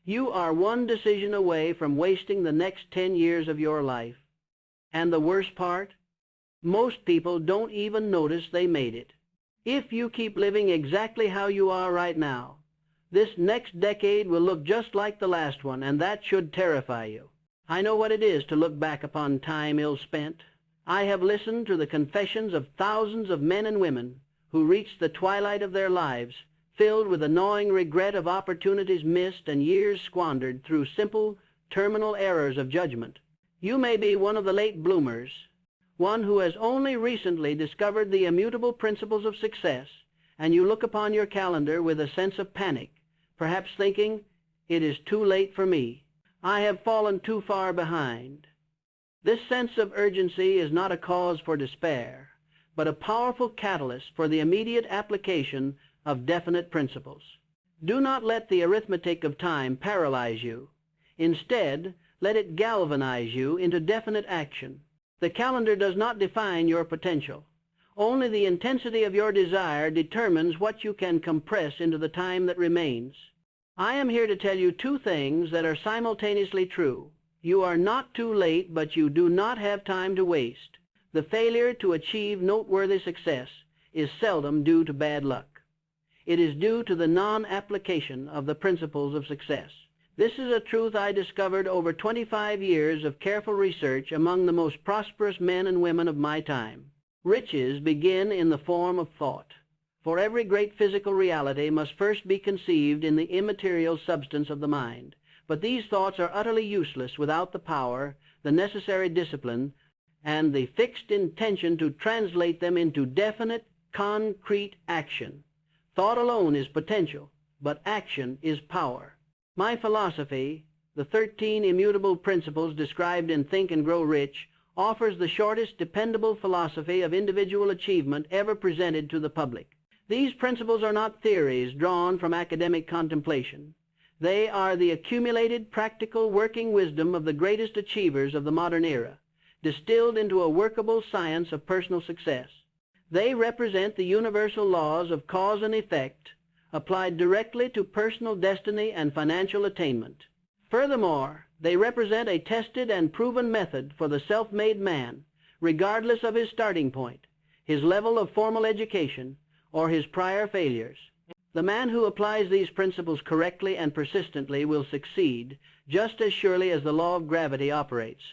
You are one decision away from wasting the next 10 years of your life. And the worst part? Most people don't even notice they made it. If you keep living exactly how you are right now, this next decade will look just like the last one, and that should terrify you. I know what it is to look back upon time ill spent. I have listened to the confessions of thousands of men and women who reached the twilight of their lives, filled with a gnawing regret of opportunities missed and years squandered through simple, terminal errors of judgment. You may be one of the late bloomers, one who has only recently discovered the immutable principles of success, and you look upon your calendar with a sense of panic, perhaps thinking, "It is too late for me. I have fallen too far behind." This sense of urgency is not a cause for despair, but a powerful catalyst for the immediate application of definite principles. Do not let the arithmetic of time paralyze you. Instead, let it galvanize you into definite action. The calendar does not define your potential. Only the intensity of your desire determines what you can compress into the time that remains. I am here to tell you two things that are simultaneously true. You are not too late, but you do not have time to waste. The failure to achieve noteworthy success is seldom due to bad luck. It is due to the non-application of the principles of success. This is a truth I discovered over 25 years of careful research among the most prosperous men and women of my time. Riches begin in the form of thought. For every great physical reality must first be conceived in the immaterial substance of the mind. But these thoughts are utterly useless without the power, the necessary discipline, and the fixed intention to translate them into definite, concrete action. Thought alone is potential, but action is power. My philosophy, the 13 immutable principles described in Think and Grow Rich, offers the shortest dependable philosophy of individual achievement ever presented to the public. These principles are not theories drawn from academic contemplation. They are the accumulated, practical, working wisdom of the greatest achievers of the modern era, distilled into a workable science of personal success. They represent the universal laws of cause and effect, applied directly to personal destiny and financial attainment. Furthermore, they represent a tested and proven method for the self-made man, regardless of his starting point, his level of formal education, or his prior failures. The man who applies these principles correctly and persistently will succeed, just as surely as the law of gravity operates.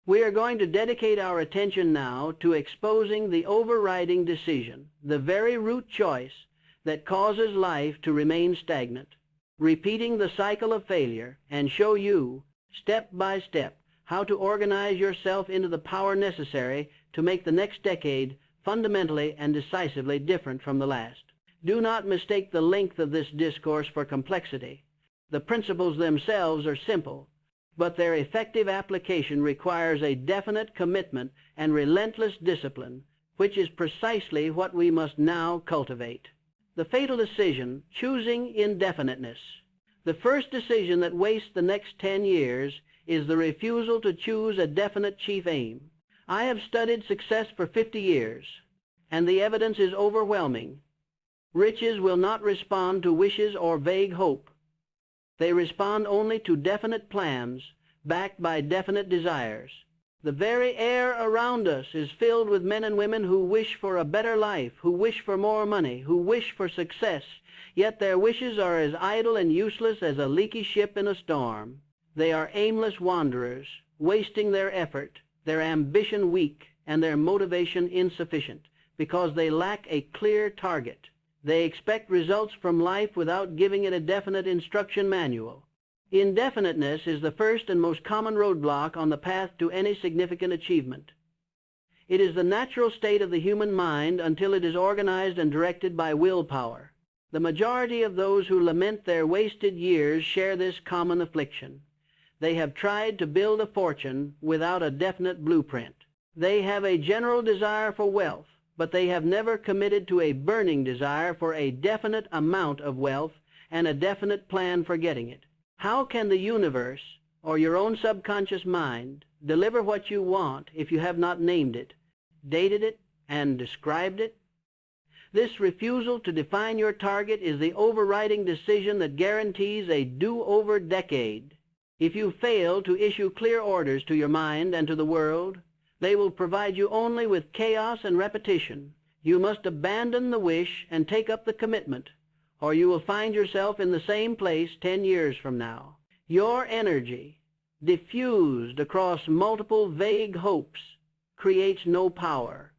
We are going to dedicate our attention now to exposing the overriding decision, the very root choice that causes life to remain stagnant, repeating the cycle of failure, and show you, step by step, how to organize yourself into the power necessary to make the next decade fundamentally and decisively different from the last. Do not mistake the length of this discourse for complexity. The principles themselves are simple, but their effective application requires a definite commitment and relentless discipline, which is precisely what we must now cultivate. The fatal decision, choosing indefiniteness. The first decision that wastes the next 10 years is the refusal to choose a definite chief aim. I have studied success for 50 years, and the evidence is overwhelming. Riches will not respond to wishes or vague hope. They respond only to definite plans, backed by definite desires. The very air around us is filled with men and women who wish for a better life, who wish for more money, who wish for success, yet their wishes are as idle and useless as a leaky ship in a storm. They are aimless wanderers, wasting their effort, their ambition weak, and their motivation insufficient, because they lack a clear target. They expect results from life without giving it a definite instruction manual. Indefiniteness is the first and most common roadblock on the path to any significant achievement. It is the natural state of the human mind until it is organized and directed by willpower. The majority of those who lament their wasted years share this common affliction. They have tried to build a fortune without a definite blueprint. They have a general desire for wealth, but they have never committed to a burning desire for a definite amount of wealth and a definite plan for getting it. How can the universe, or your own subconscious mind, deliver what you want if you have not named it, dated it, and described it? This refusal to define your target is the overriding decision that guarantees a do-over decade. If you fail to issue clear orders to your mind and to the world, they will provide you only with chaos and repetition. You must abandon the wish and take up the commitment, or you will find yourself in the same place 10 years from now. Your energy, diffused across multiple vague hopes, creates no power.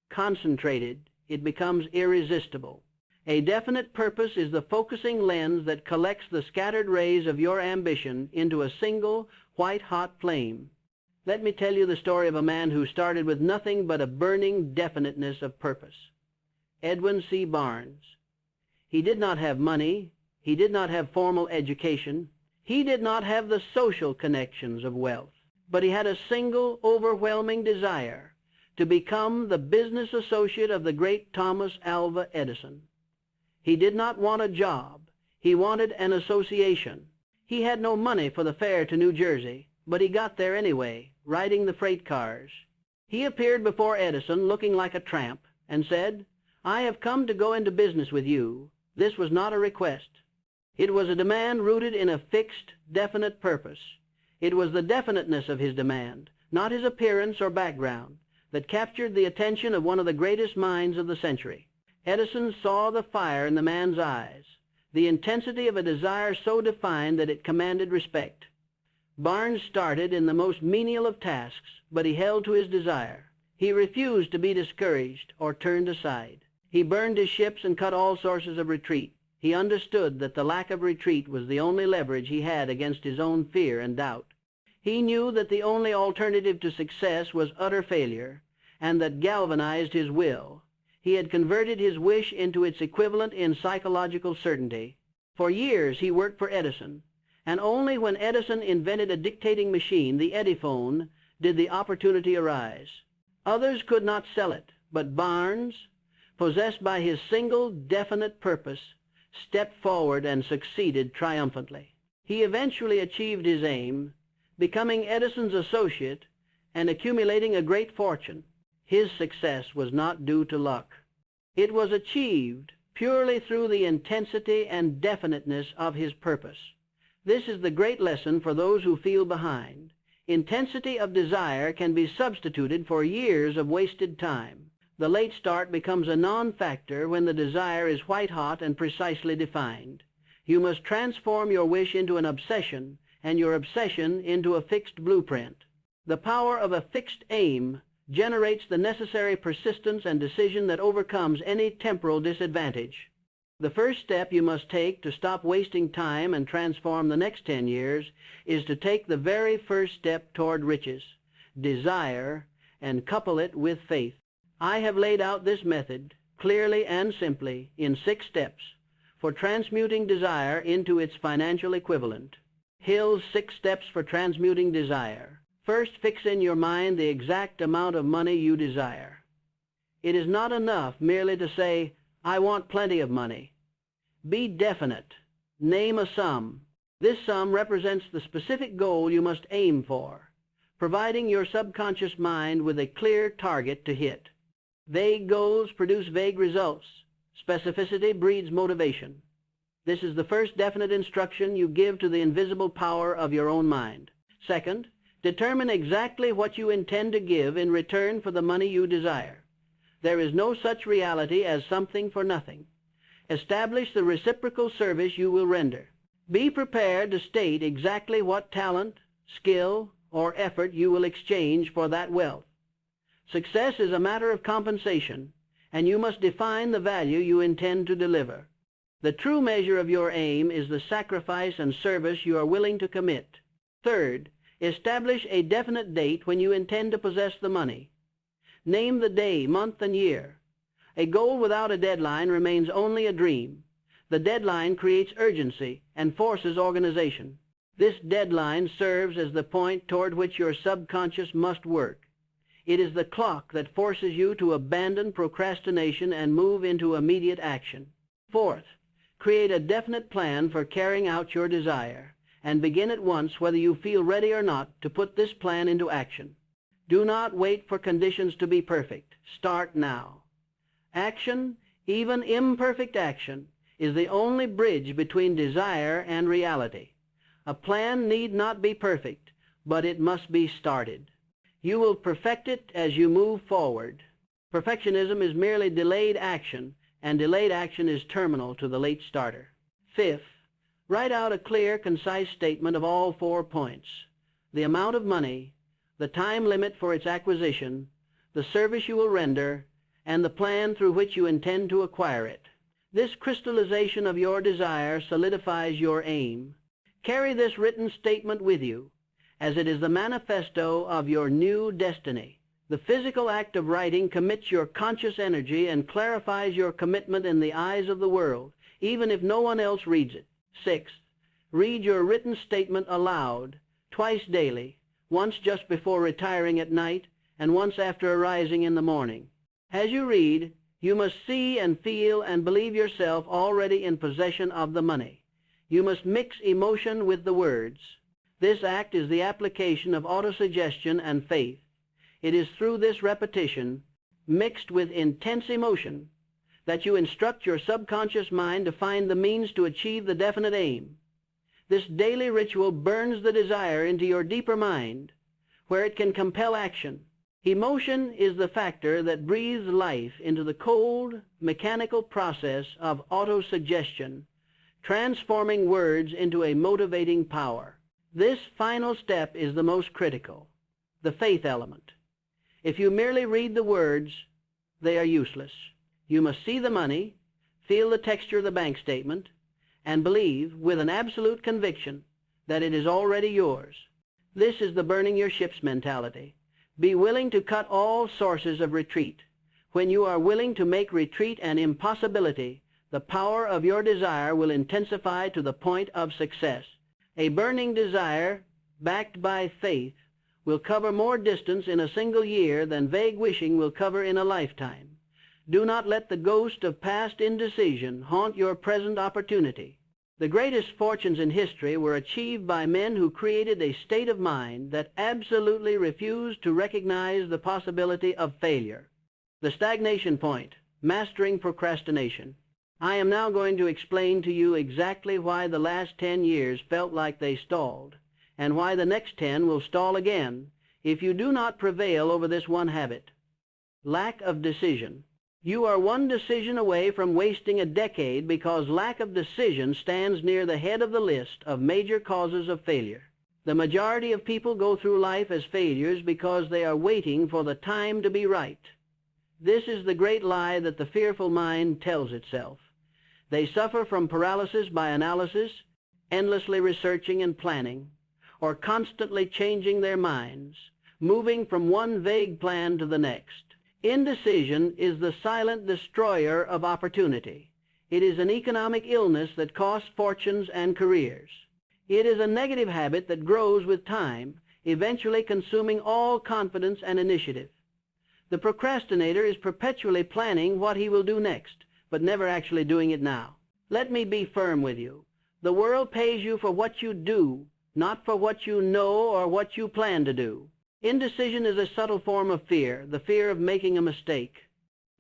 Concentrated, it becomes irresistible. A definite purpose is the focusing lens that collects the scattered rays of your ambition into a single, white-hot flame. Let me tell you the story of a man who started with nothing but a burning definiteness of purpose. Edwin C. Barnes. He did not have money. He did not have formal education. He did not have the social connections of wealth. But he had a single, overwhelming desire to become the business associate of the great Thomas Alva Edison. He did not want a job. He wanted an association. He had no money for the fare to New Jersey, but he got there anyway, riding the freight cars. He appeared before Edison looking like a tramp and said, "I have come to go into business with you." This was not a request. It was a demand rooted in a fixed, definite purpose. It was the definiteness of his demand, not his appearance or background, that captured the attention of one of the greatest minds of the century. Edison saw the fire in the man's eyes, the intensity of a desire so defined that it commanded respect. Barnes started in the most menial of tasks, but he held to his desire. He refused to be discouraged or turned aside. He burned his ships and cut all sources of retreat. He understood that the lack of retreat was the only leverage he had against his own fear and doubt. He knew that the only alternative to success was utter failure, and that galvanized his will. He had converted his wish into its equivalent in psychological certainty. For years he worked for Edison, and only when Edison invented a dictating machine, the Ediphone, did the opportunity arise. Others could not sell it, but Barnes, possessed by his single definite purpose, stepped forward and succeeded triumphantly. He eventually achieved his aim, becoming Edison's associate and accumulating a great fortune. His success was not due to luck. It was achieved purely through the intensity and definiteness of his purpose. This is the great lesson for those who feel behind. Intensity of desire can be substituted for years of wasted time. The late start becomes a non-factor when the desire is white-hot and precisely defined. You must transform your wish into an obsession, and your obsession into a fixed blueprint. The power of a fixed aim generates the necessary persistence and decision that overcomes any temporal disadvantage. The first step you must take to stop wasting time and transform the next 10 years is to take the very first step toward riches, desire, and couple it with faith. I have laid out this method, clearly and simply, in 6 steps, for transmuting desire into its financial equivalent. Hill's 6 steps for transmuting desire. First, fix in your mind the exact amount of money you desire. It is not enough merely to say, "I want plenty of money." Be definite. Name a sum. This sum represents the specific goal you must aim for, providing your subconscious mind with a clear target to hit. Vague goals produce vague results. Specificity breeds motivation. This is the first definite instruction you give to the invisible power of your own mind. Second, determine exactly what you intend to give in return for the money you desire. There is no such reality as something for nothing. Establish the reciprocal service you will render. Be prepared to state exactly what talent, skill, or effort you will exchange for that wealth. Success is a matter of compensation, and you must define the value you intend to deliver. The true measure of your aim is the sacrifice and service you are willing to commit. Third, establish a definite date when you intend to possess the money. Name the day, month, and year. A goal without a deadline remains only a dream. The deadline creates urgency and forces organization. This deadline serves as the point toward which your subconscious must work. It is the clock that forces you to abandon procrastination and move into immediate action. Fourth, create a definite plan for carrying out your desire, and begin at once, whether you feel ready or not, to put this plan into action. Do not wait for conditions to be perfect. Start now. Action Even imperfect action is the only bridge between desire and reality. A plan need not be perfect, but it must be started. You will perfect it as you move forward. Perfectionism is merely delayed action, and delayed action is terminal to the late starter. Fifth, write out a clear, concise statement of all 4 points: the amount of money, the time limit for its acquisition, the service you will render, and the plan through which you intend to acquire it. This crystallization of your desire solidifies your aim. Carry this written statement with you, as it is the manifesto of your new destiny. The physical act of writing commits your conscious energy and clarifies your commitment in the eyes of the world, even if no one else reads it. Sixth, read your written statement aloud, twice daily, once just before retiring at night, and once after arising in the morning. As you read, you must see and feel and believe yourself already in possession of the money. You must mix emotion with the words. This act is the application of autosuggestion and faith. It is through this repetition, mixed with intense emotion, that you instruct your subconscious mind to find the means to achieve the definite aim. This daily ritual burns the desire into your deeper mind, where it can compel action. Emotion is the factor that breathes life into the cold, mechanical process of autosuggestion, transforming words into a motivating power. This final step is the most critical, the faith element. If you merely read the words, they are useless. You must see the money, feel the texture of the bank statement, and believe with an absolute conviction that it is already yours. This is the burning your ships mentality. Be willing to cut all sources of retreat. When you are willing to make retreat an impossibility, the power of your desire will intensify to the point of success. A burning desire, backed by faith, will cover more distance in a single year than vague wishing will cover in a lifetime. Do not let the ghost of past indecision haunt your present opportunity. The greatest fortunes in history were achieved by men who created a state of mind that absolutely refused to recognize the possibility of failure. The stagnation point, mastering procrastination. I am now going to explain to you exactly why the last 10 years felt like they stalled, and why the next 10 will stall again if you do not prevail over this one habit: lack of decision. You are one decision away from wasting a decade because lack of decision stands near the head of the list of major causes of failure. The majority of people go through life as failures because they are waiting for the time to be right. This is the great lie that the fearful mind tells itself. They suffer from paralysis by analysis, endlessly researching and planning, or constantly changing their minds, moving from one vague plan to the next. Indecision is the silent destroyer of opportunity. It is an economic illness that costs fortunes and careers. It is a negative habit that grows with time, eventually consuming all confidence and initiative. The procrastinator is perpetually planning what he will do next, but never actually doing it now. Let me be firm with you. The world pays you for what you do, not for what you know or what you plan to do. Indecision is a subtle form of fear, the fear of making a mistake.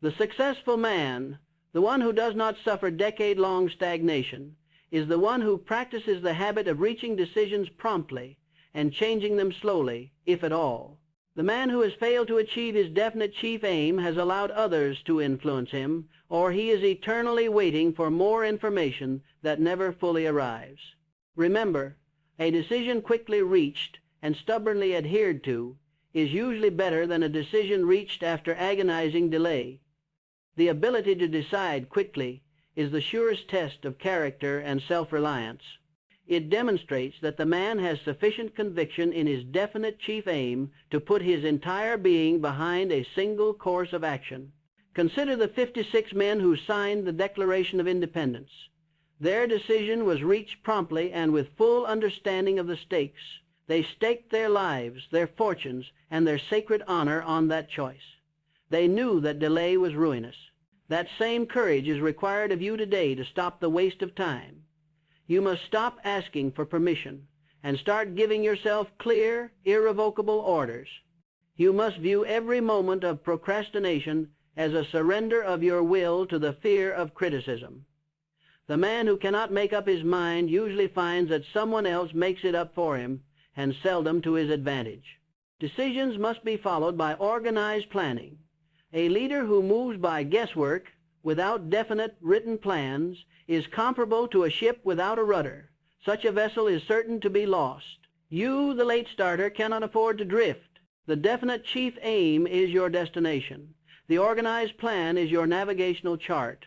The successful man, the one who does not suffer decade-long stagnation, is the one who practices the habit of reaching decisions promptly and changing them slowly, if at all. The man who has failed to achieve his definite chief aim has allowed others to influence him, or he is eternally waiting for more information that never fully arrives. Remember, a decision quickly reached and stubbornly adhered to is usually better than a decision reached after agonizing delay. The ability to decide quickly is the surest test of character and self-reliance. It demonstrates that the man has sufficient conviction in his definite chief aim to put his entire being behind a single course of action. Consider the 56 men who signed the Declaration of Independence. Their decision was reached promptly and with full understanding of the stakes. They staked their lives, their fortunes, and their sacred honor on that choice. They knew that delay was ruinous. That same courage is required of you today to stop the waste of time. You must stop asking for permission and start giving yourself clear, irrevocable orders. You must view every moment of procrastination as a surrender of your will to the fear of criticism. The man who cannot make up his mind usually finds that someone else makes it up for him, and seldom to his advantage. Decisions must be followed by organized planning. A leader who moves by guesswork, without definite written plans, is comparable to a ship without a rudder. Such a vessel is certain to be lost. You, the late starter, cannot afford to drift. The definite chief aim is your destination. The organized plan is your navigational chart.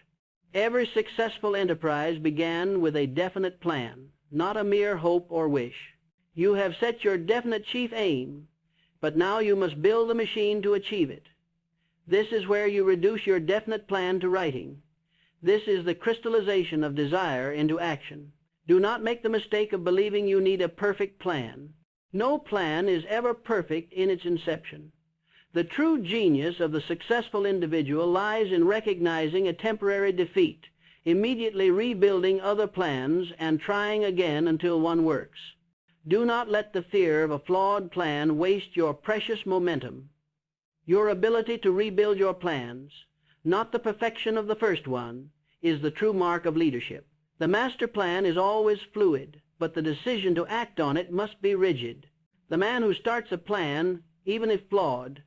Every successful enterprise began with a definite plan, not a mere hope or wish. You have set your definite chief aim, but now you must build the machine to achieve it. This is where you reduce your definite plan to writing. This is the crystallization of desire into action. Do not make the mistake of believing you need a perfect plan. No plan is ever perfect in its inception. The true genius of the successful individual lies in recognizing a temporary defeat, immediately rebuilding other plans, and trying again until one works. Do not let the fear of a flawed plan waste your precious momentum. Your ability to rebuild your plans, not the perfection of the first one, is the true mark of leadership. The master plan is always fluid, but the decision to act on it must be rigid. The man who starts a plan, even if flawed,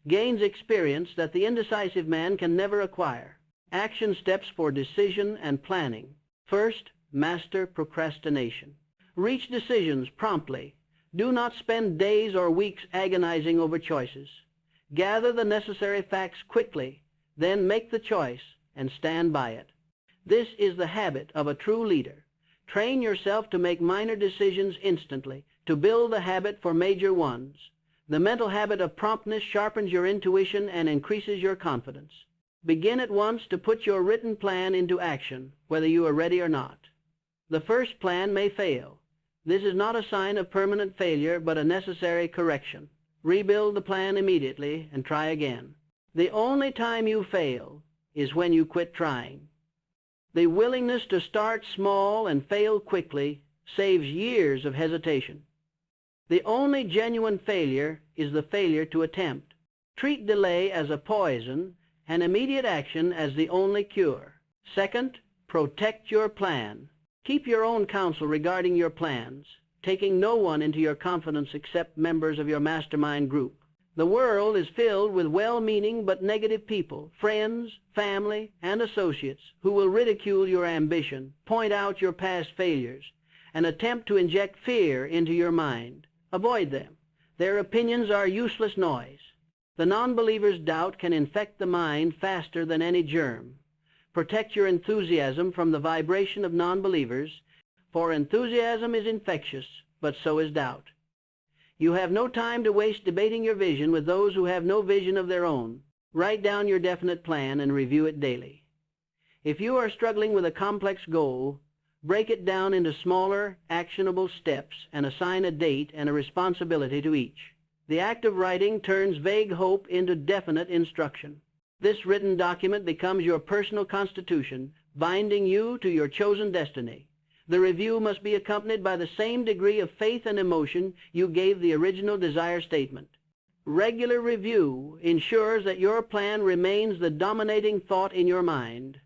gains experience that the indecisive man can never acquire. Action steps for decision and planning. First, master procrastination. Reach decisions promptly. Do not spend days or weeks agonizing over choices. Gather the necessary facts quickly, then make the choice and stand by it. This is the habit of a true leader. Train yourself to make minor decisions instantly, to build the habit for major ones. The mental habit of promptness sharpens your intuition and increases your confidence. Begin at once to put your written plan into action, whether you are ready or not. The first plan may fail. This is not a sign of permanent failure, but a necessary correction. Rebuild the plan immediately and try again. The only time you fail is when you quit trying. The willingness to start small and fail quickly saves years of hesitation. The only genuine failure is the failure to attempt. Treat delay as a poison and immediate action as the only cure. Second, protect your plan. Keep your own counsel regarding your plans, taking no one into your confidence except members of your mastermind group. The world is filled with well-meaning but negative people, friends, family, and associates who will ridicule your ambition, point out your past failures, and attempt to inject fear into your mind. Avoid them. Their opinions are useless noise. The non-believer's doubt can infect the mind faster than any germ. Protect your enthusiasm from the vibration of non-believers, for enthusiasm is infectious, but so is doubt. You have no time to waste debating your vision with those who have no vision of their own. Write down your definite plan and review it daily. If you are struggling with a complex goal, break it down into smaller, actionable steps and assign a date and a responsibility to each. The act of writing turns vague hope into definite instruction. This written document becomes your personal constitution, binding you to your chosen destiny. The review must be accompanied by the same degree of faith and emotion you gave the original desire statement. Regular review ensures that your plan remains the dominating thought in your mind,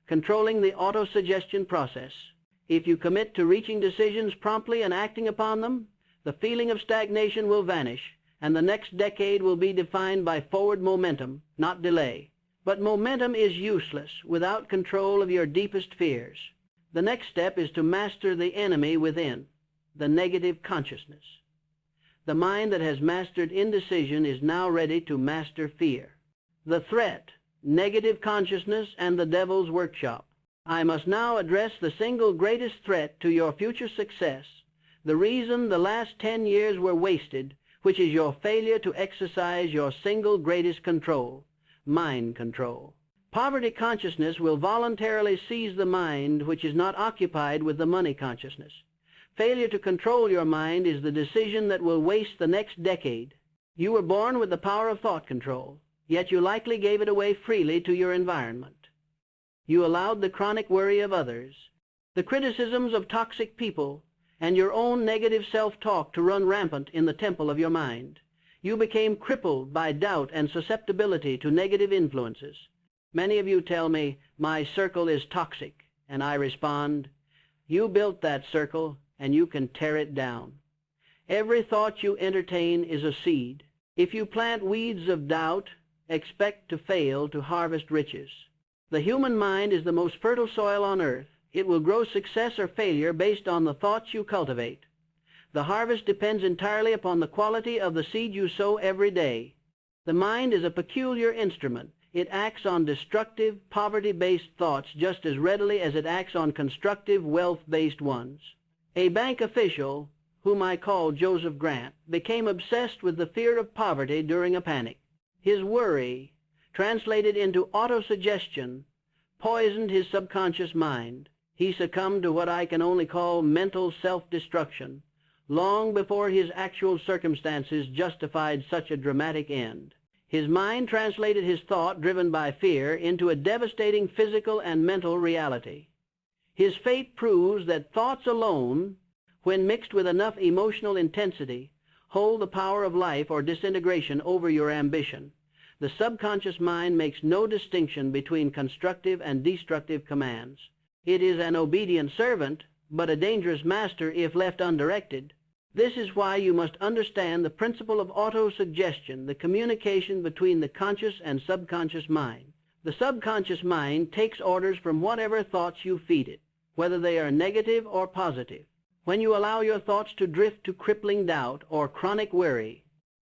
controlling the autosuggestion process. If you commit to reaching decisions promptly and acting upon them, the feeling of stagnation will vanish, and the next decade will be defined by forward momentum, not delay. But momentum is useless without control of your deepest fears. The next step is to master the enemy within, the negative consciousness. The mind that has mastered indecision is now ready to master fear. The threat, negative consciousness, and the devil's workshop. I must now address the single greatest threat to your future success, the reason the last 10 years were wasted, which is your failure to exercise your single greatest control, mind control. Poverty consciousness will voluntarily seize the mind which is not occupied with the money consciousness. Failure to control your mind is the decision that will waste the next decade. You were born with the power of thought control, yet you likely gave it away freely to your environment. You allowed the chronic worry of others, the criticisms of toxic people, and your own negative self-talk to run rampant in the temple of your mind. You became crippled by doubt and susceptibility to negative influences. Many of you tell me, my circle is toxic, and I respond, you built that circle, and you can tear it down. Every thought you entertain is a seed. If you plant weeds of doubt, expect to fail to harvest riches. The human mind is the most fertile soil on earth. It will grow success or failure based on the thoughts you cultivate. The harvest depends entirely upon the quality of the seed you sow every day. The mind is a peculiar instrument. It acts on destructive, poverty-based thoughts just as readily as it acts on constructive, wealth-based ones. A bank official, whom I call Joseph Grant, became obsessed with the fear of poverty during a panic. His worry, translated into autosuggestion, poisoned his subconscious mind. He succumbed to what I can only call mental self-destruction, long before his actual circumstances justified such a dramatic end. His mind translated his thought, driven by fear, into a devastating physical and mental reality. His fate proves that thoughts alone, when mixed with enough emotional intensity, hold the power of life or disintegration over your ambition. The subconscious mind makes no distinction between constructive and destructive commands. It is an obedient servant, but a dangerous master if left undirected. This is why you must understand the principle of autosuggestion, the communication between the conscious and subconscious mind. The subconscious mind takes orders from whatever thoughts you feed it, whether they are negative or positive. When you allow your thoughts to drift to crippling doubt or chronic worry,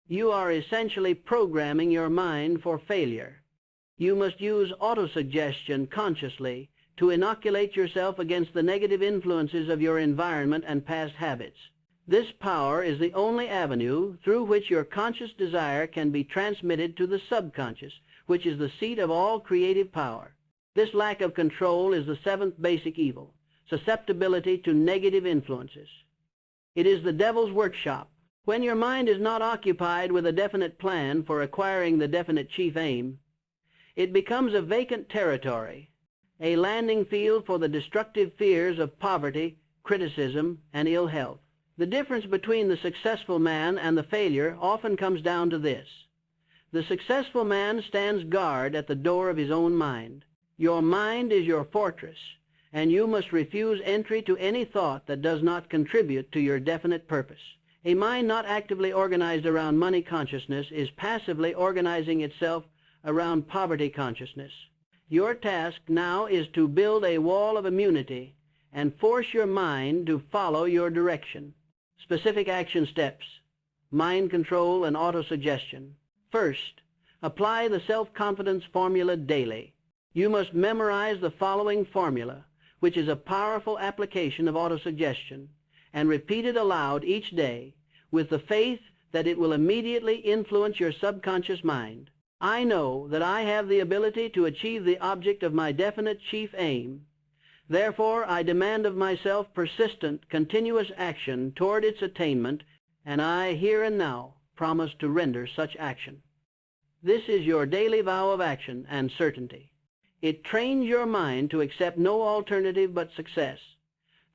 you are essentially programming your mind for failure. You must use autosuggestion consciously to inoculate yourself against the negative influences of your environment and past habits. This power is the only avenue through which your conscious desire can be transmitted to the subconscious, which is the seat of all creative power. This lack of control is the seventh basic evil, susceptibility to negative influences. It is the devil's workshop. When your mind is not occupied with a definite plan for acquiring the definite chief aim, it becomes a vacant territory, a landing field for the destructive fears of poverty, criticism, and ill health. The difference between the successful man and the failure often comes down to this. The successful man stands guard at the door of his own mind. Your mind is your fortress, and you must refuse entry to any thought that does not contribute to your definite purpose. A mind not actively organized around money consciousness is passively organizing itself around poverty consciousness. Your task now is to build a wall of immunity and force your mind to follow your direction. Specific action steps: mind control and autosuggestion. First, apply the self-confidence formula daily. You must memorize the following formula, which is a powerful application of autosuggestion, and repeat it aloud each day with the faith that it will immediately influence your subconscious mind. I know that I have the ability to achieve the object of my definite chief aim. Therefore, I demand of myself persistent, continuous action toward its attainment, and I, here and now, promise to render such action. This is your daily vow of action and certainty. It trains your mind to accept no alternative but success.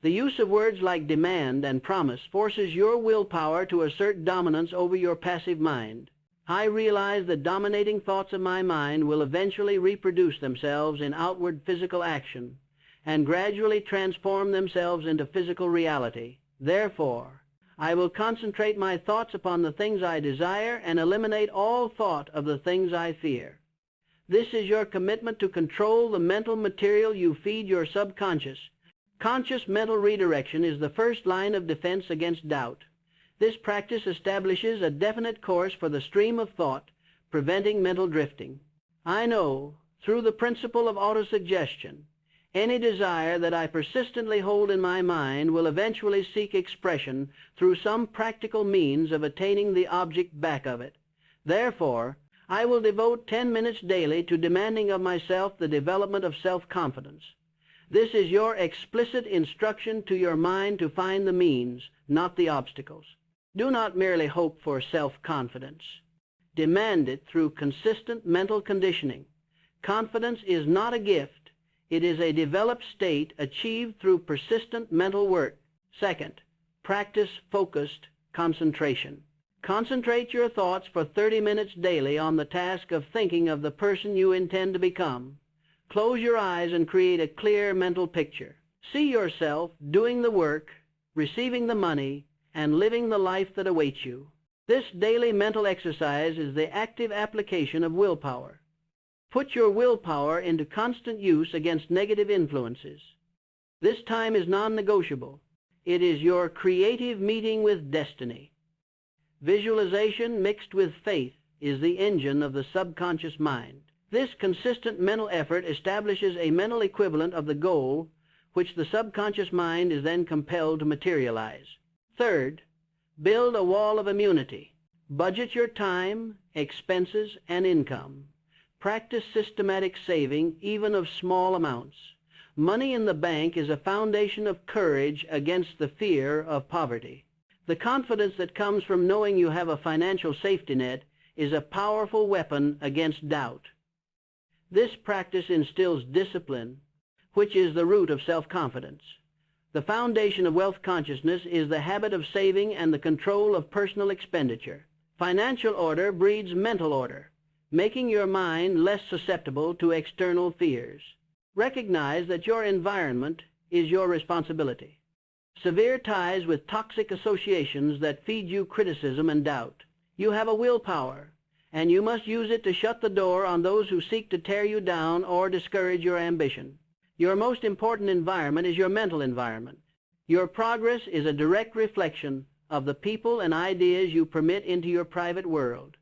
The use of words like demand and promise forces your willpower to assert dominance over your passive mind. I realize that dominating thoughts of my mind will eventually reproduce themselves in outward physical action and gradually transform themselves into physical reality. Therefore, I will concentrate my thoughts upon the things I desire and eliminate all thought of the things I fear. This is your commitment to control the mental material you feed your subconscious. Conscious mental redirection is the first line of defense against doubt. This practice establishes a definite course for the stream of thought, preventing mental drifting. I know, through the principle of autosuggestion, any desire that I persistently hold in my mind will eventually seek expression through some practical means of attaining the object back of it. Therefore, I will devote 10 minutes daily to demanding of myself the development of self-confidence. This is your explicit instruction to your mind to find the means, not the obstacles. Do not merely hope for self-confidence. Demand it through consistent mental conditioning. Confidence is not a gift. It is a developed state achieved through persistent mental work. Second, practice focused concentration. Concentrate your thoughts for 30 minutes daily on the task of thinking of the person you intend to become. Close your eyes and create a clear mental picture. See yourself doing the work, receiving the money, and living the life that awaits you. This daily mental exercise is the active application of willpower. Put your willpower into constant use against negative influences. This time is non-negotiable. It is your creative meeting with destiny. Visualization mixed with faith is the engine of the subconscious mind. This consistent mental effort establishes a mental equivalent of the goal, which the subconscious mind is then compelled to materialize. Third, build a wall of immunity. Budget your time, expenses, and income. Practice systematic saving, even of small amounts. Money in the bank is a foundation of courage against the fear of poverty. The confidence that comes from knowing you have a financial safety net is a powerful weapon against doubt. This practice instills discipline, which is the root of self-confidence. The foundation of wealth consciousness is the habit of saving and the control of personal expenditure. Financial order breeds mental order, making your mind less susceptible to external fears. Recognize that your environment is your responsibility. Sever ties with toxic associations that feed you criticism and doubt. You have a willpower, and you must use it to shut the door on those who seek to tear you down or discourage your ambition. Your most important environment is your mental environment. Your progress is a direct reflection of the people and ideas you permit into your private world.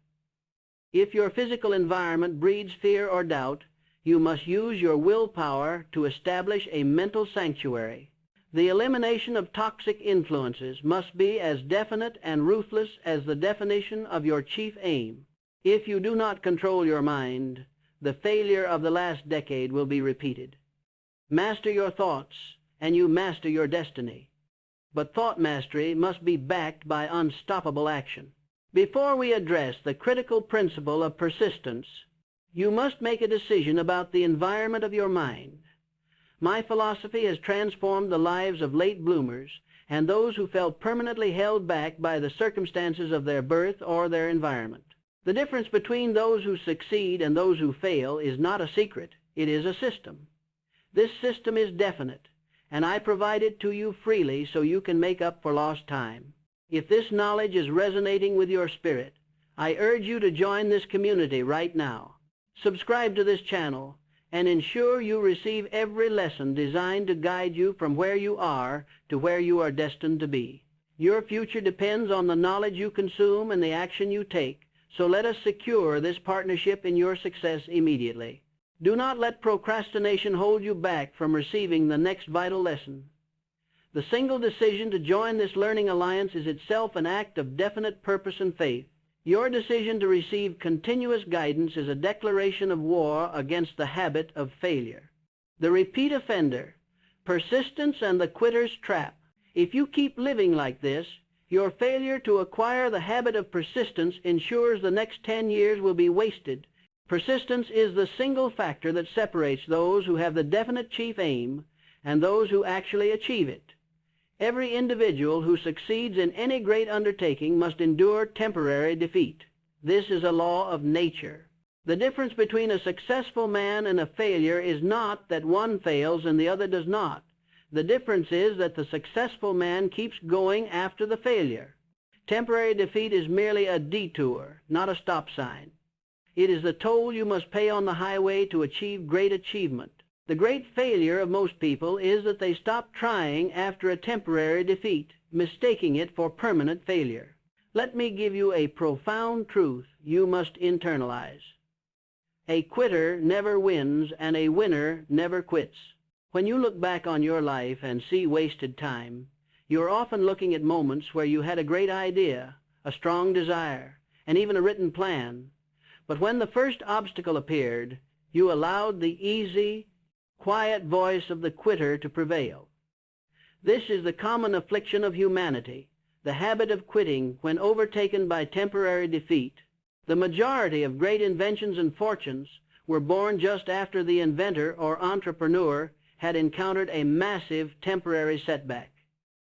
If your physical environment breeds fear or doubt, you must use your willpower to establish a mental sanctuary. The elimination of toxic influences must be as definite and ruthless as the definition of your chief aim. If you do not control your mind, the failure of the last decade will be repeated. Master your thoughts, and you master your destiny. But thought mastery must be backed by unstoppable action. Before we address the critical principle of persistence, you must make a decision about the environment of your mind. My philosophy has transformed the lives of late bloomers and those who felt permanently held back by the circumstances of their birth or their environment. The difference between those who succeed and those who fail is not a secret, it is a system. This system is definite, and I provide it to you freely so you can make up for lost time. If this knowledge is resonating with your spirit, I urge you to join this community right now. Subscribe to this channel and ensure you receive every lesson designed to guide you from where you are to where you are destined to be. Your future depends on the knowledge you consume and the action you take, so let us secure this partnership in your success immediately. Do not let procrastination hold you back from receiving the next vital lesson. The single decision to join this learning alliance is itself an act of definite purpose and faith. Your decision to receive continuous guidance is a declaration of war against the habit of failure. The repeat offender, persistence, and the quitter's trap. If you keep living like this, your failure to acquire the habit of persistence ensures the next 10 years will be wasted. Persistence is the single factor that separates those who have the definite chief aim and those who actually achieve it. Every individual who succeeds in any great undertaking must endure temporary defeat. This is a law of nature. The difference between a successful man and a failure is not that one fails and the other does not. The difference is that the successful man keeps going after the failure. Temporary defeat is merely a detour, not a stop sign. It is the toll you must pay on the highway to achieve great achievement. The great failure of most people is that they stop trying after a temporary defeat, mistaking it for permanent failure. Let me give you a profound truth you must internalize. A quitter never wins, and a winner never quits. When you look back on your life and see wasted time, you are often looking at moments where you had a great idea, a strong desire, and even a written plan. But when the first obstacle appeared, you allowed the easy, quiet voice of the quitter to prevail. This is the common affliction of humanity, the habit of quitting when overtaken by temporary defeat. The majority of great inventions and fortunes were born just after the inventor or entrepreneur had encountered a massive temporary setback.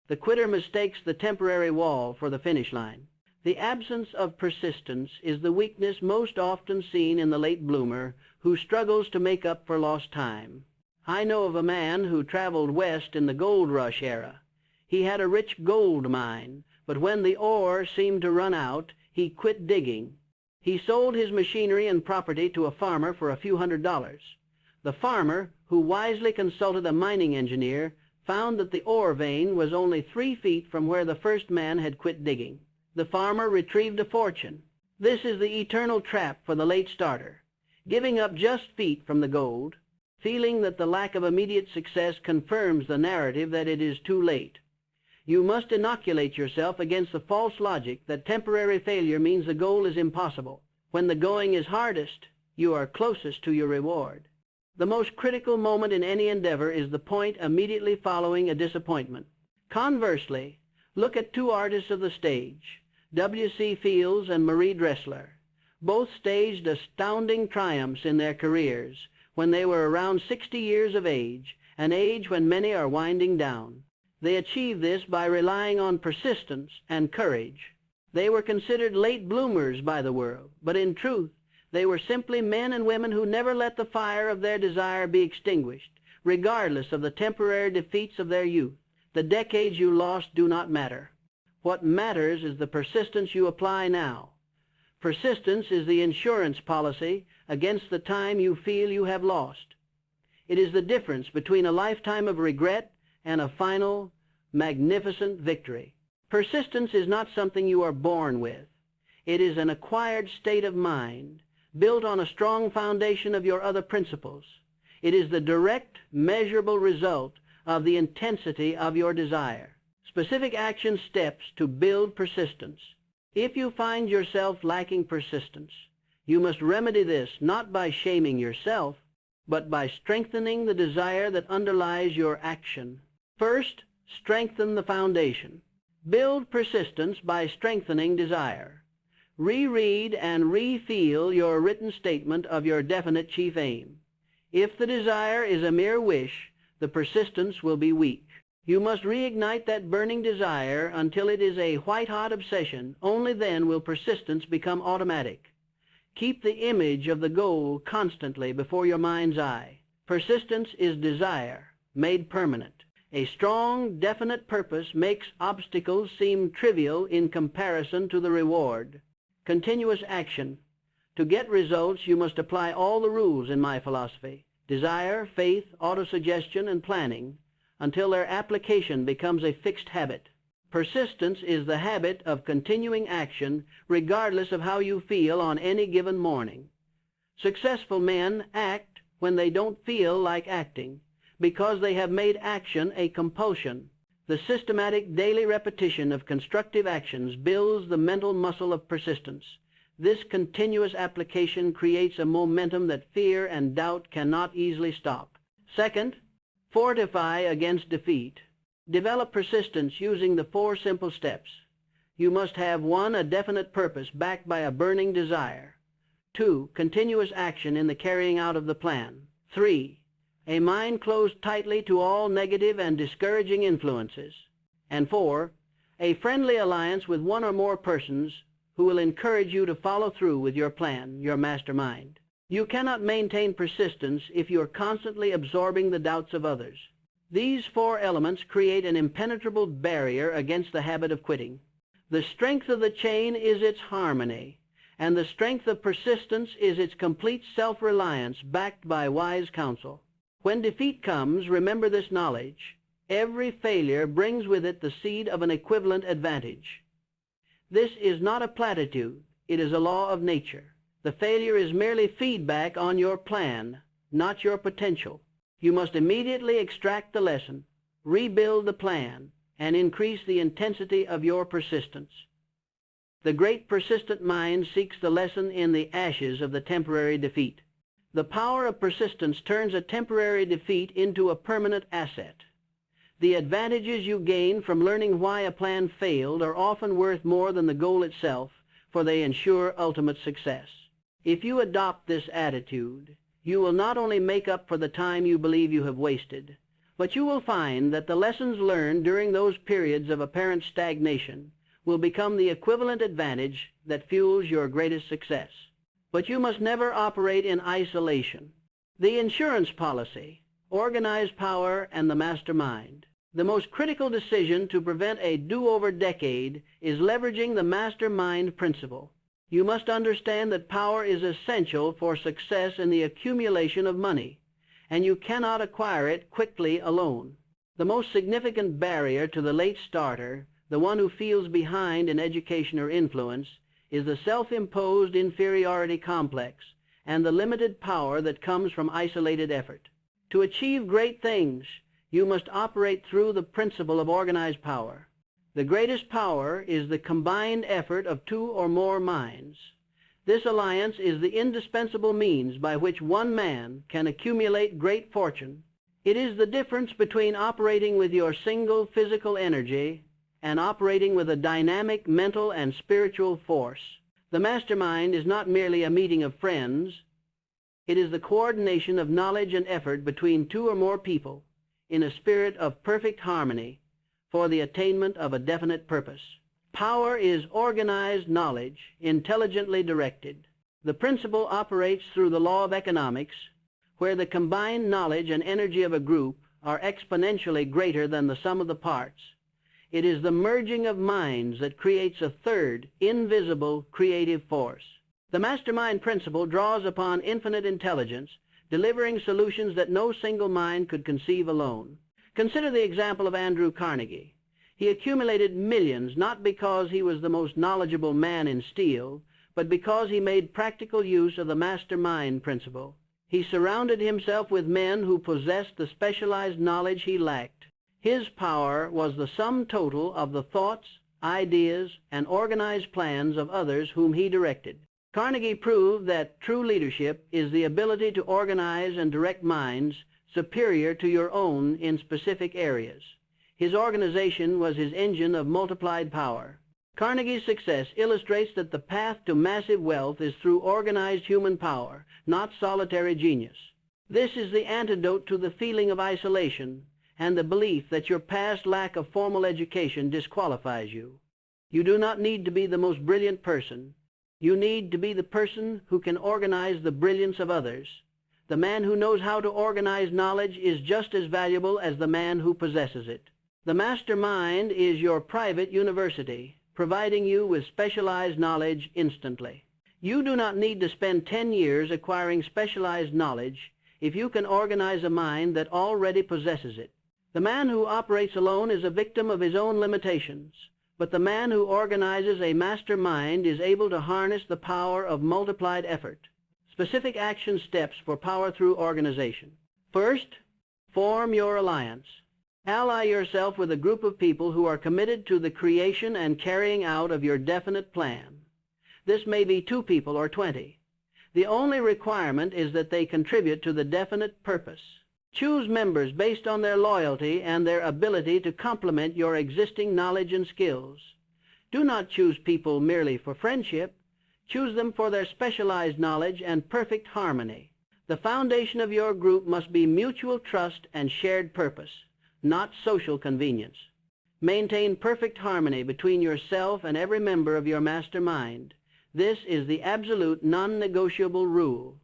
The quitter mistakes the temporary wall for the finish line. The absence of persistence is the weakness most often seen in the late bloomer who struggles to make up for lost time. I know of a man who traveled west in the gold rush era. He had a rich gold mine, but when the ore seemed to run out, he quit digging. He sold his machinery and property to a farmer for a few $100s. The farmer, who wisely consulted a mining engineer, found that the ore vein was only 3 feet from where the first man had quit digging. The farmer retrieved a fortune. This is the eternal trap for the late starter, giving up just feet from the gold, feeling that the lack of immediate success confirms the narrative that it is too late. You must inoculate yourself against the false logic that temporary failure means the goal is impossible. When the going is hardest, you are closest to your reward. The most critical moment in any endeavor is the point immediately following a disappointment. Conversely, look at 2 artists of the stage, W.C. Fields and Marie Dressler. Both staged astounding triumphs in their careers when they were around 60 years of age, an age when many are winding down. They achieved this by relying on persistence and courage. They were considered late bloomers by the world, but in truth, they were simply men and women who never let the fire of their desire be extinguished, regardless of the temporary defeats of their youth. The decades you lost do not matter. What matters is the persistence you apply now. Persistence is the insurance policy against the time you feel you have lost. It is the difference between a lifetime of regret and a final, magnificent victory. Persistence is not something you are born with. It is an acquired state of mind, built on a strong foundation of your other principles. It is the direct, measurable result of the intensity of your desire. Specific action steps to build persistence. If you find yourself lacking persistence, you must remedy this not by shaming yourself, but by strengthening the desire that underlies your action. First, strengthen the foundation. Build persistence by strengthening desire. Reread and re-feel your written statement of your definite chief aim. If the desire is a mere wish, the persistence will be weak. You must reignite that burning desire until it is a white-hot obsession. Only then will persistence become automatic. Keep the image of the goal constantly before your mind's eye. Persistence is desire made permanent. A strong, definite purpose makes obstacles seem trivial in comparison to the reward. Continuous action. To get results, you must apply all the rules in my philosophy: desire, faith, autosuggestion, and planning, until their application becomes a fixed habit. Persistence is the habit of continuing action regardless of how you feel on any given morning. Successful men act when they don't feel like acting, because they have made action a compulsion. The systematic daily repetition of constructive actions builds the mental muscle of persistence. This continuous application creates a momentum that fear and doubt cannot easily stop. Second, fortify against defeat. Develop persistence using the 4 simple steps. You must have 1, a definite purpose backed by a burning desire. 2, continuous action in the carrying out of the plan. 3, a mind closed tightly to all negative and discouraging influences. And 4, a friendly alliance with 1 or more persons who will encourage you to follow through with your plan, your mastermind. You cannot maintain persistence if you are constantly absorbing the doubts of others. These 4 elements create an impenetrable barrier against the habit of quitting. The strength of the chain is its harmony, and the strength of persistence is its complete self-reliance backed by wise counsel. When defeat comes, remember this knowledge: every failure brings with it the seed of an equivalent advantage. This is not a platitude, it is a law of nature. The failure is merely feedback on your plan, not your potential. You must immediately extract the lesson, rebuild the plan, and increase the intensity of your persistence. The great persistent mind seeks the lesson in the ashes of the temporary defeat. The power of persistence turns a temporary defeat into a permanent asset. The advantages you gain from learning why a plan failed are often worth more than the goal itself, for they ensure ultimate success. If you adopt this attitude, you will not only make up for the time you believe you have wasted, but you will find that the lessons learned during those periods of apparent stagnation will become the equivalent advantage that fuels your greatest success. But you must never operate in isolation. The insurance policy, organized power, and the mastermind. The most critical decision to prevent a do-over decade is leveraging the mastermind principle. You must understand that power is essential for success in the accumulation of money, and you cannot acquire it quickly alone. The most significant barrier to the late starter, the one who feels behind in education or influence, is the self-imposed inferiority complex and the limited power that comes from isolated effort. To achieve great things, you must operate through the principle of organized power. The greatest power is the combined effort of two or more minds. This alliance is the indispensable means by which one man can accumulate great fortune. It is the difference between operating with your single physical energy and operating with a dynamic mental and spiritual force. The mastermind is not merely a meeting of friends. It is the coordination of knowledge and effort between two or more people in a spirit of perfect harmony for the attainment of a definite purpose. Power is organized knowledge, intelligently directed. The principle operates through the law of economics, where the combined knowledge and energy of a group are exponentially greater than the sum of the parts. It is the merging of minds that creates a third, invisible, creative force. The mastermind principle draws upon infinite intelligence, delivering solutions that no single mind could conceive alone. Consider the example of Andrew Carnegie. He accumulated millions not because he was the most knowledgeable man in steel, but because he made practical use of the mastermind principle. He surrounded himself with men who possessed the specialized knowledge he lacked. His power was the sum total of the thoughts, ideas, and organized plans of others whom he directed. Carnegie proved that true leadership is the ability to organize and direct minds superior to your own in specific areas. His organization was his engine of multiplied power. Carnegie's success illustrates that the path to massive wealth is through organized human power, not solitary genius. This is the antidote to the feeling of isolation and the belief that your past lack of formal education disqualifies you. You do not need to be the most brilliant person. You need to be the person who can organize the brilliance of others. The man who knows how to organize knowledge is just as valuable as the man who possesses it. The mastermind is your private university, providing you with specialized knowledge instantly. You do not need to spend 10 years acquiring specialized knowledge if you can organize a mind that already possesses it. The man who operates alone is a victim of his own limitations, but the man who organizes a master mind is able to harness the power of multiplied effort. Specific action steps for power through organization. First, form your alliance. Ally yourself with a group of people who are committed to the creation and carrying out of your definite plan. This may be 2 people or 20. The only requirement is that they contribute to the definite purpose. Choose members based on their loyalty and their ability to complement your existing knowledge and skills. Do not choose people merely for friendship. Choose them for their specialized knowledge and perfect harmony. The foundation of your group must be mutual trust and shared purpose, not social convenience. Maintain perfect harmony between yourself and every member of your mastermind. This is the absolute non-negotiable rule.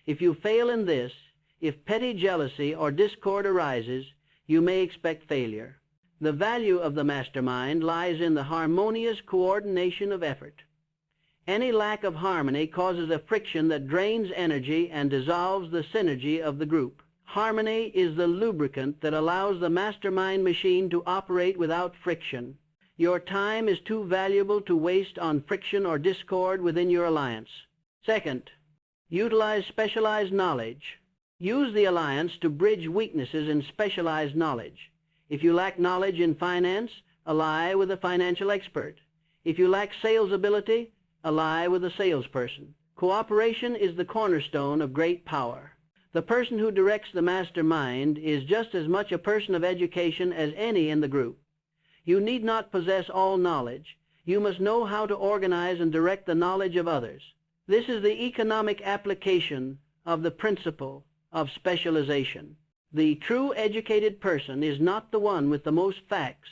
If you fail in this, if petty jealousy or discord arises, you may expect failure. The value of the mastermind lies in the harmonious coordination of effort. Any lack of harmony causes a friction that drains energy and dissolves the synergy of the group. Harmony is the lubricant that allows the mastermind machine to operate without friction. Your time is too valuable to waste on friction or discord within your alliance. Second, utilize specialized knowledge. Use the alliance to bridge weaknesses in specialized knowledge. If you lack knowledge in finance, ally with a financial expert. If you lack sales ability, ally with a salesperson. Cooperation is the cornerstone of great power. The person who directs the mastermind is just as much a person of education as any in the group. You need not possess all knowledge. You must know how to organize and direct the knowledge of others. This is the economic application of the principle of specialization. The true educated person is not the one with the most facts,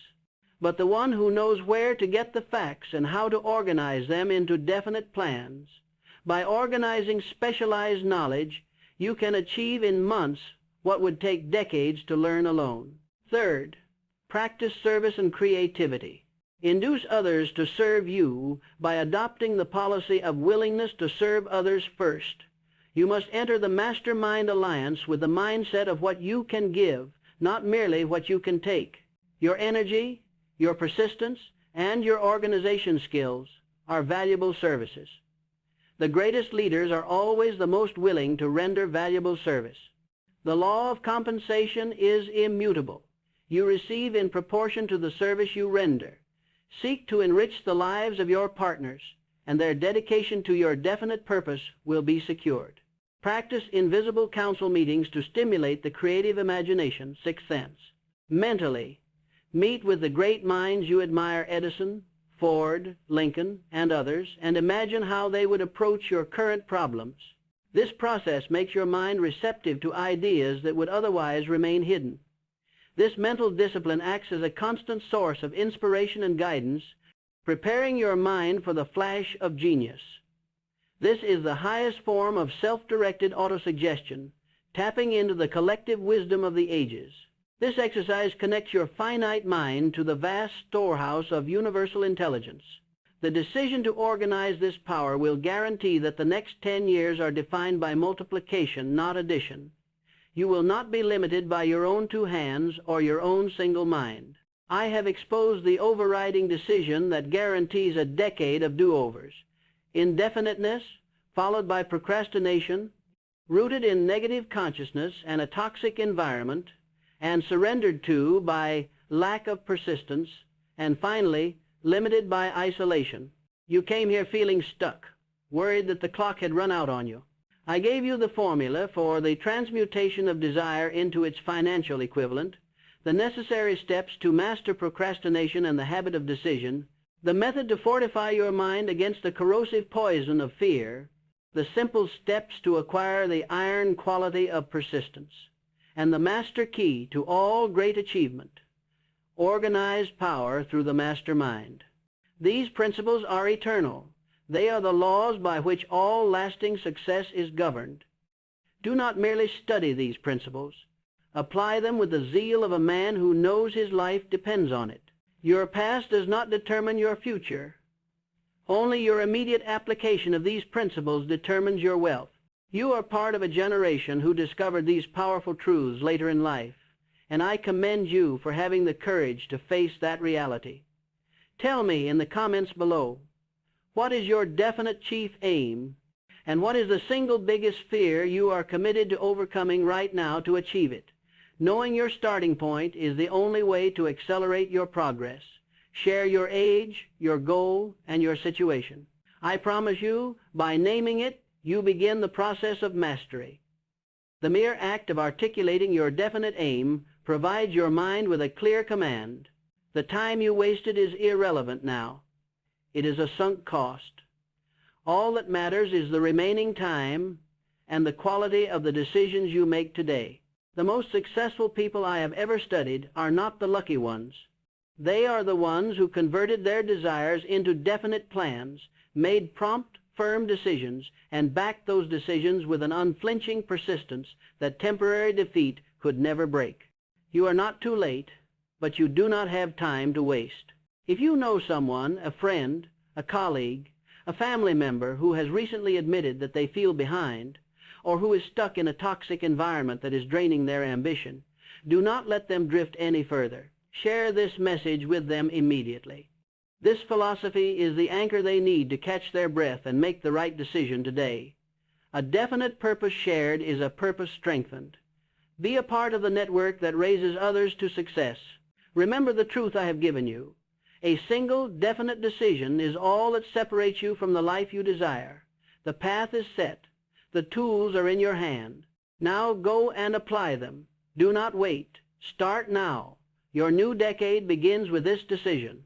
but the one who knows where to get the facts and how to organize them into definite plans. By organizing specialized knowledge, you can achieve in months what would take decades to learn alone. Third, practice service and creativity. Induce others to serve you by adopting the policy of willingness to serve others first. You must enter the mastermind alliance with the mindset of what you can give, not merely what you can take. Your energy, your persistence, and your organization skills are valuable services. The greatest leaders are always the most willing to render valuable service. The law of compensation is immutable. You receive in proportion to the service you render. Seek to enrich the lives of your partners, and their dedication to your definite purpose will be secured. Practice invisible council meetings to stimulate the creative imagination, sixth sense. Mentally, meet with the great minds you admire, Edison, Ford, Lincoln, and others, and imagine how they would approach your current problems. This process makes your mind receptive to ideas that would otherwise remain hidden. This mental discipline acts as a constant source of inspiration and guidance, preparing your mind for the flash of genius. This is the highest form of self-directed autosuggestion, tapping into the collective wisdom of the ages. This exercise connects your finite mind to the vast storehouse of universal intelligence. The decision to organize this power will guarantee that the next 10 years are defined by multiplication, not addition. You will not be limited by your own two hands or your own single mind. I have exposed the overriding decision that guarantees a decade of do-overs. Indefiniteness, followed by procrastination, rooted in negative consciousness and a toxic environment, and surrendered to by lack of persistence, and finally, limited by isolation. You came here feeling stuck, worried that the clock had run out on you. I gave you the formula for the transmutation of desire into its financial equivalent, the necessary steps to master procrastination and the habit of decision, the method to fortify your mind against the corrosive poison of fear, the simple steps to acquire the iron quality of persistence, and the master key to all great achievement, organized power through the master mind. These principles are eternal. They are the laws by which all lasting success is governed. Do not merely study these principles. Apply them with the zeal of a man who knows his life depends on it. Your past does not determine your future. Only your immediate application of these principles determines your wealth. You are part of a generation who discovered these powerful truths later in life, and I commend you for having the courage to face that reality. Tell me in the comments below, what is your definite chief aim, and what is the single biggest fear you are committed to overcoming right now to achieve it? Knowing your starting point is the only way to accelerate your progress. Share your age, your goal, and your situation. I promise you, by naming it, you begin the process of mastery. The mere act of articulating your definite aim provides your mind with a clear command. The time you wasted is irrelevant now. It is a sunk cost. All that matters is the remaining time and the quality of the decisions you make today. The most successful people I have ever studied are not the lucky ones. They are the ones who converted their desires into definite plans, made prompt, firm decisions, and backed those decisions with an unflinching persistence that temporary defeat could never break. You are not too late, but you do not have time to waste. If you know someone, a friend, a colleague, a family member who has recently admitted that they feel behind, or who is stuck in a toxic environment that is draining their ambition, do not let them drift any further. Share this message with them immediately. This philosophy is the anchor they need to catch their breath and make the right decision today. A definite purpose shared is a purpose strengthened. Be a part of the network that raises others to success. Remember the truth I have given you. A single, definite decision is all that separates you from the life you desire. The path is set. The tools are in your hand. Now go and apply them. Do not wait. Start now. Your new decade begins with this decision.